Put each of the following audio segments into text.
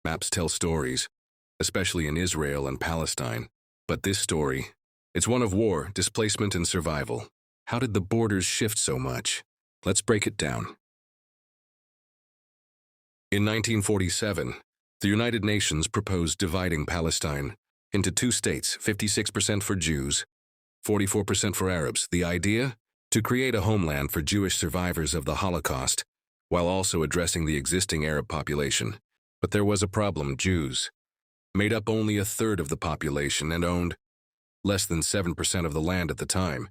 Maps tell stories, especially in Israel and Palestine. But this story, it's one of war, displacement, and survival. How did the borders shift so much? Let's break it down. In 1947, the United Nations proposed dividing Palestine into two states, 56% for Jews, 44% for Arabs. The idea? To create a homeland for Jewish survivors of the Holocaust, while also addressing the existing Arab population. But there was a problem. Jews made up only a third of the population and owned less than 7% of the land at the time.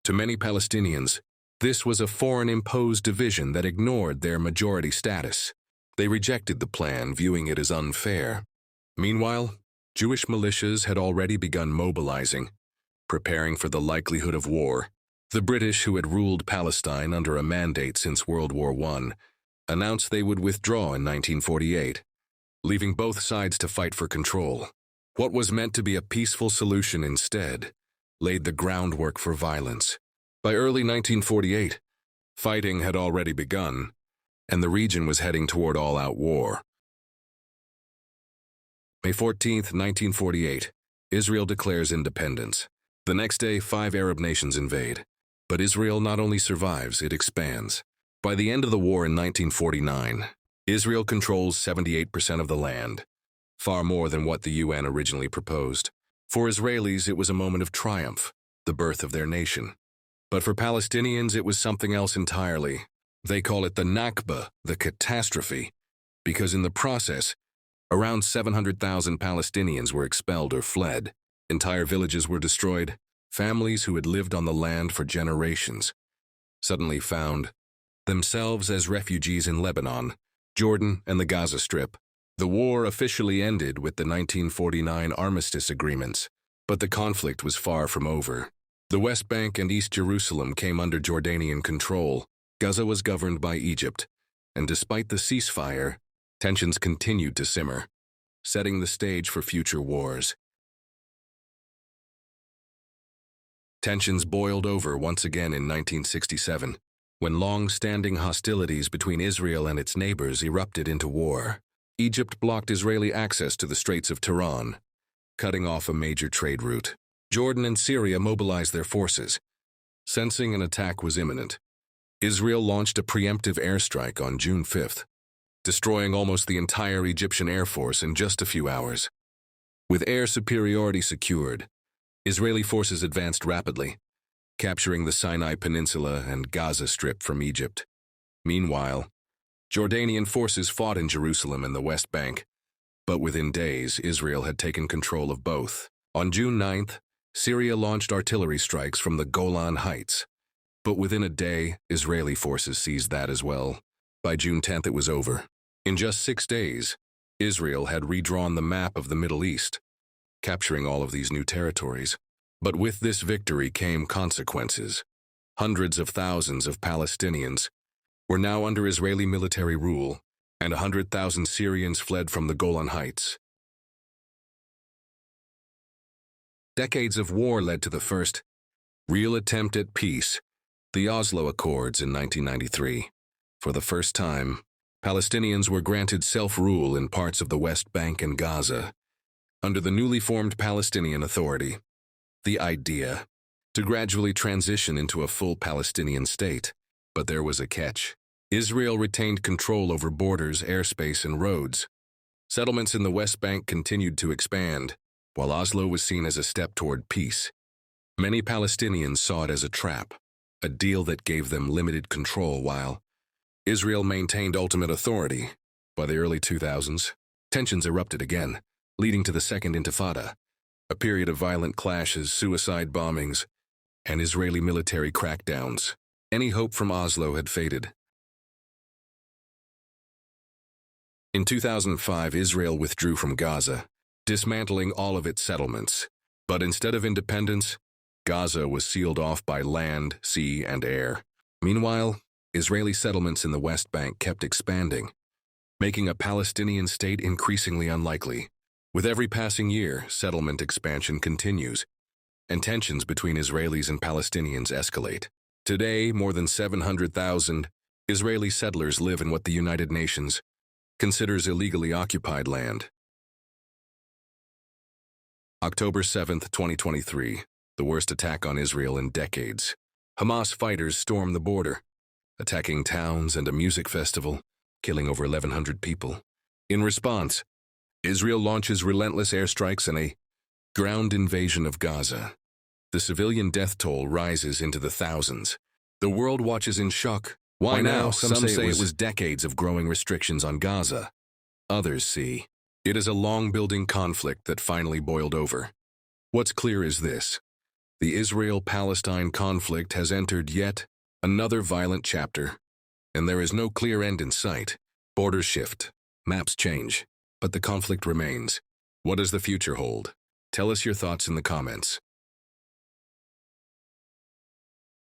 To many Palestinians, this was a foreign-imposed division that ignored their majority status. They rejected the plan, viewing it as unfair. Meanwhile, Jewish militias had already begun mobilizing, preparing for the likelihood of war. The British, who had ruled Palestine under a mandate since World War I, announced they would withdraw in 1948, leaving both sides to fight for control. What was meant to be a peaceful solution instead laid the groundwork for violence. By early 1948, fighting had already begun, and the region was heading toward all-out war. May 14, 1948, Israel declares independence. The next day, 5 Arab nations invade. But Israel not only survives, it expands. By the end of the war in 1949, Israel controls 78% of the land, far more than what the UN originally proposed. For Israelis, it was a moment of triumph, the birth of their nation. But for Palestinians, it was something else entirely. They call it the Nakba, the catastrophe, because in the process, around 700,000 Palestinians were expelled or fled. Entire villages were destroyed. Families who had lived on the land for generations suddenly found themselves as refugees in Lebanon, Jordan, and the Gaza Strip. The war officially ended with the 1949 armistice agreements, but the conflict was far from over. The West Bank and East Jerusalem came under Jordanian control. Gaza was governed by Egypt, and despite the ceasefire, tensions continued to simmer, setting the stage for future wars. Tensions boiled over once again in 1967, when long-standing hostilities between Israel and its neighbors erupted into war. Egypt blocked Israeli access to the Straits of Tiran, cutting off a major trade route. Jordan and Syria mobilized their forces. Sensing an attack was imminent, Israel launched a preemptive airstrike on June 5th, destroying almost the entire Egyptian Air Force in just a few hours. With air superiority secured, Israeli forces advanced rapidly, capturing the Sinai Peninsula and Gaza Strip from Egypt. Meanwhile, Jordanian forces fought in Jerusalem and the West Bank, but within days, Israel had taken control of both. On June 9th, Syria launched artillery strikes from the Golan Heights, but within a day, Israeli forces seized that as well. By June 10th, it was over. In just 6 days, Israel had redrawn the map of the Middle East, capturing all of these new territories. But with this victory came consequences. Hundreds of thousands of Palestinians were now under Israeli military rule, and 100,000 Syrians fled from the Golan Heights. Decades of war led to the first real attempt at peace, the Oslo Accords in 1993. For the first time, Palestinians were granted self-rule in parts of the West Bank and Gaza, under the newly formed Palestinian Authority. The idea to gradually transition into a full Palestinian state. But there was a catch. Israel retained control over borders, airspace, and roads. Settlements in the West Bank continued to expand, while Oslo was seen as a step toward peace. Many Palestinians saw it as a trap, a deal that gave them limited control while Israel maintained ultimate authority. By the early 2000s, tensions erupted again, leading to the Second Intifada, a period of violent clashes, suicide bombings, and Israeli military crackdowns. Any hope from Oslo had faded. In 2005, Israel withdrew from Gaza, dismantling all of its settlements. But instead of independence, Gaza was sealed off by land, sea, and air. Meanwhile, Israeli settlements in the West Bank kept expanding, making a Palestinian state increasingly unlikely. With every passing year, settlement expansion continues, and tensions between Israelis and Palestinians escalate. Today, more than 700,000 Israeli settlers live in what the United Nations considers illegally occupied land. October 7, 2023, the worst attack on Israel in decades. Hamas fighters storm the border, attacking towns and a music festival, killing over 1,100 people. In response, Israel launches relentless airstrikes and a ground invasion of Gaza. The civilian death toll rises into the thousands. The world watches in shock. Why now? Some say it was decades of growing restrictions on Gaza. Others see it as a long-building conflict that finally boiled over. What's clear is this: the Israel-Palestine conflict has entered yet another violent chapter, and there is no clear end in sight. Borders shift, maps change, but the conflict remains. What does the future hold? Tell us your thoughts in the comments.